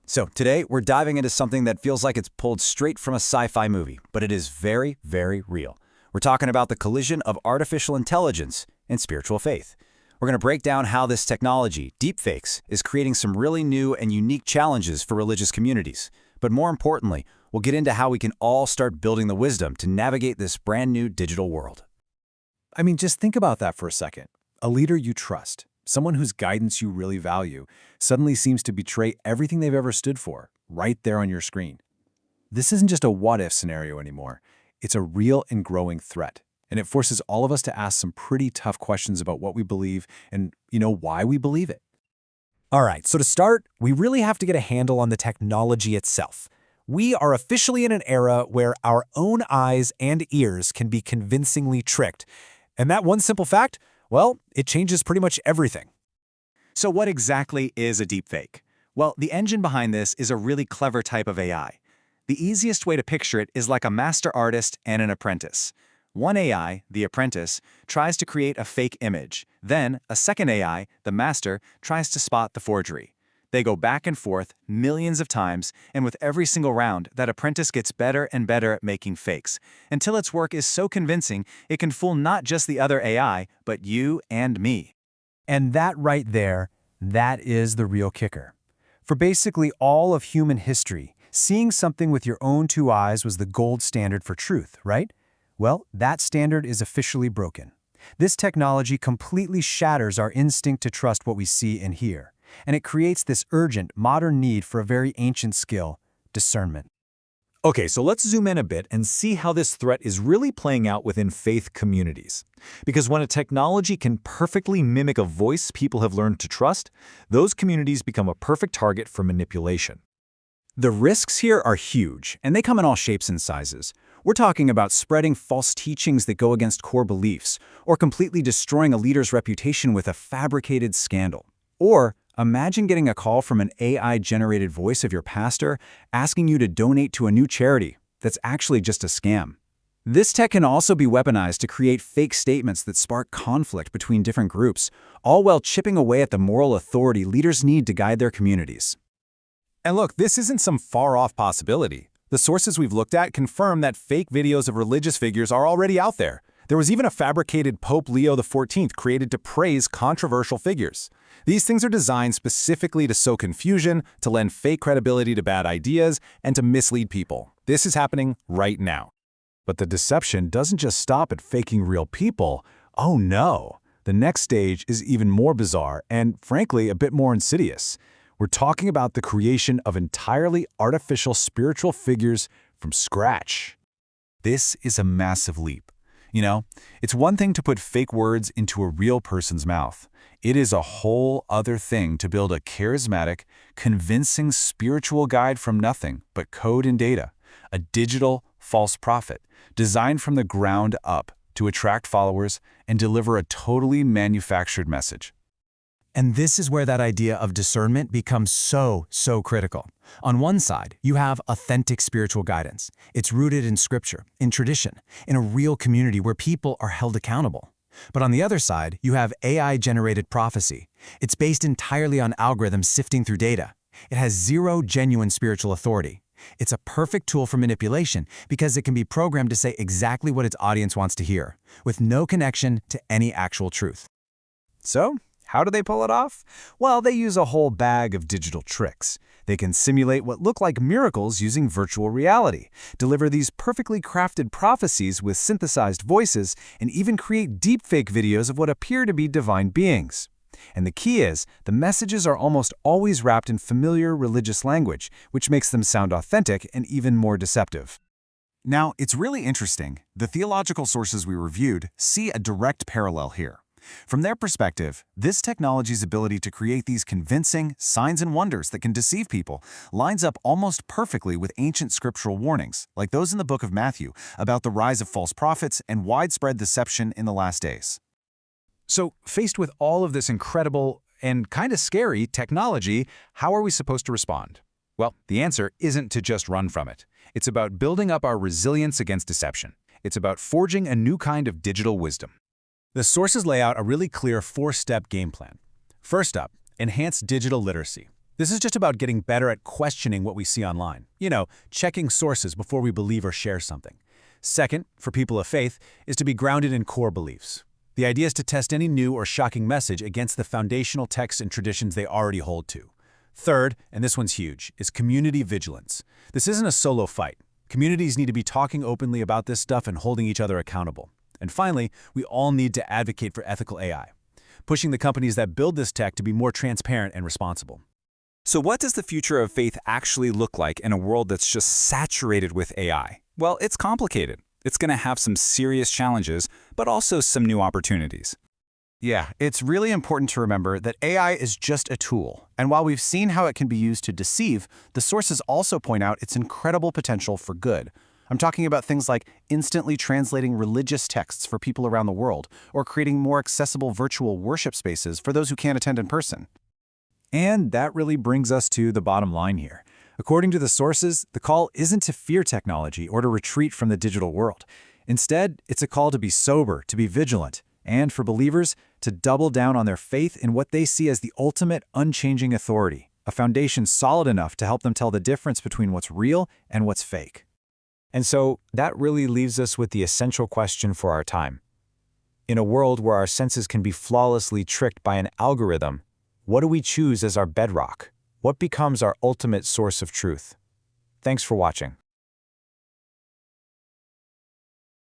So today, we're diving into something that feels like it's pulled straight from a sci-fi movie, but it is very, very real. We're talking about the collision of artificial intelligence and spiritual faith. We're going to break down how this technology, deepfakes, is creating some really new and unique challenges for religious communities. But more importantly, we'll get into how we can all start building the wisdom to navigate this brand new digital world. I mean, just think about that for a second. A leader you trust, someone whose guidance you really value, suddenly seems to betray everything they've ever stood for, right there on your screen. This isn't just a what-if scenario anymore. It's a real and growing threat. And it forces all of us to ask some pretty tough questions about what we believe and, why we believe it. All right, so to start, we really have to get a handle on the technology itself. We are officially in an era where our own eyes and ears can be convincingly tricked. And that one simple fact, well, it changes pretty much everything. So what exactly is a deepfake? Well, the engine behind this is a really clever type of AI. The easiest way to picture it is like a master artist and an apprentice. One AI, the apprentice, tries to create a fake image. Then, a second AI, the master, tries to spot the forgery. They go back and forth millions of times, and with every single round, that apprentice gets better and better at making fakes, until its work is so convincing it can fool not just the other AI, but you and me. And that right there, that is the real kicker. For basically all of human history, seeing something with your own two eyes was the gold standard for truth, right? Well, that standard is officially broken. This technology completely shatters our instinct to trust what we see and hear, and it creates this urgent, modern need for a very ancient skill, discernment. Okay, so let's zoom in a bit and see how this threat is really playing out within faith communities. Because when a technology can perfectly mimic a voice people have learned to trust, those communities become a perfect target for manipulation. The risks here are huge, and they come in all shapes and sizes. We're talking about spreading false teachings that go against core beliefs, or completely destroying a leader's reputation with a fabricated scandal. Or imagine getting a call from an AI-generated voice of your pastor asking you to donate to a new charity that's actually just a scam. This tech can also be weaponized to create fake statements that spark conflict between different groups, all while chipping away at the moral authority leaders need to guide their communities. And look, this isn't some far-off possibility. The sources we've looked at confirm that fake videos of religious figures are already out there. There was even a fabricated Pope Leo XIV created to praise controversial figures. These things are designed specifically to sow confusion, to lend fake credibility to bad ideas, and to mislead people. This is happening right now. But the deception doesn't just stop at faking real people. Oh no! The next stage is even more bizarre and, frankly, a bit more insidious. We're talking about the creation of entirely artificial spiritual figures from scratch. This is a massive leap. It's one thing to put fake words into a real person's mouth. It is a whole other thing to build a charismatic, convincing spiritual guide from nothing but code and data, a digital false prophet designed from the ground up to attract followers and deliver a totally manufactured message. And this is where that idea of discernment becomes so critical. On one side, you have authentic spiritual guidance. It's rooted in scripture, in tradition, in a real community where people are held accountable. But on the other side, you have AI-generated prophecy. It's based entirely on algorithms sifting through data. It has zero genuine spiritual authority. It's a perfect tool for manipulation because it can be programmed to say exactly what its audience wants to hear, with no connection to any actual truth. So, how do they pull it off? Well, they use a whole bag of digital tricks. They can simulate what look like miracles using virtual reality, deliver these perfectly crafted prophecies with synthesized voices, and even create deepfake videos of what appear to be divine beings. And the key is, the messages are almost always wrapped in familiar religious language, which makes them sound authentic and even more deceptive. Now, it's really interesting. The theological sources we reviewed see a direct parallel here. From their perspective, this technology's ability to create these convincing signs and wonders that can deceive people lines up almost perfectly with ancient scriptural warnings, like those in the book of Matthew, about the rise of false prophets and widespread deception in the last days. So, faced with all of this incredible and kind of scary technology, how are we supposed to respond? Well, the answer isn't to just run from it. It's about building up our resilience against deception. It's about forging a new kind of digital wisdom. The sources lay out a really clear 4-step game plan. First up, enhance digital literacy. This is just about getting better at questioning what we see online. Checking sources before we believe or share something. Second, for people of faith, is to be grounded in core beliefs. The idea is to test any new or shocking message against the foundational texts and traditions they already hold to. Third, and this one's huge, is community vigilance. This isn't a solo fight. Communities need to be talking openly about this stuff and holding each other accountable. And finally, we all need to advocate for ethical AI, pushing the companies that build this tech to be more transparent and responsible. So what does the future of faith actually look like in a world that's just saturated with AI? Well, it's complicated. It's going to have some serious challenges, but also some new opportunities. Yeah, it's really important to remember that AI is just a tool, and while we've seen how it can be used to deceive, the sources also point out its incredible potential for good. I'm talking about things like instantly translating religious texts for people around the world, or creating more accessible virtual worship spaces for those who can't attend in person. And that really brings us to the bottom line here. According to the sources, the call isn't to fear technology or to retreat from the digital world. Instead, it's a call to be sober, to be vigilant, and for believers, to double down on their faith in what they see as the ultimate unchanging authority, a foundation solid enough to help them tell the difference between what's real and what's fake. And so, that really leaves us with the essential question for our time. In a world where our senses can be flawlessly tricked by an algorithm, what do we choose as our bedrock? What becomes our ultimate source of truth? Thanks for watching.